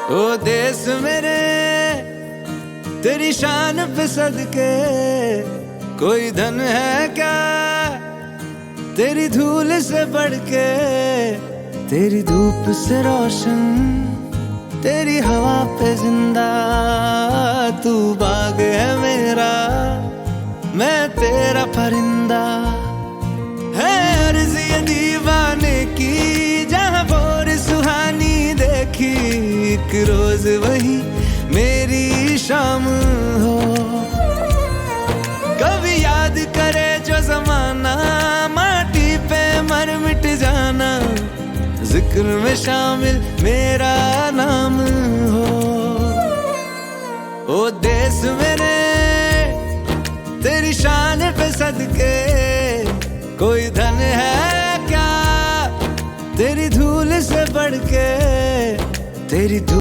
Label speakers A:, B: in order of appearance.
A: ओ देश मेरे तेरी शान पे सदके, कोई धन है क्या तेरी धूल से बढ़ के। तेरी धूप से रोशन, तेरी हवा पे जिंदा, तू बाग है मेरा, मैं तेरा परिंदा। है अर्ज़ ये दीवाने की, जहाँ भोर सुहानी देखी, एक रोज वही मेरी शाम हो। कभी याद करे जो जमाना, माटी पे मर मिट जाना, जिक्र में शामिल मेरा नाम हो। ओ देश मेरे तेरी शान पे सदके, कोई धन है क्या तेरी धूल से बढ़ के। तेरी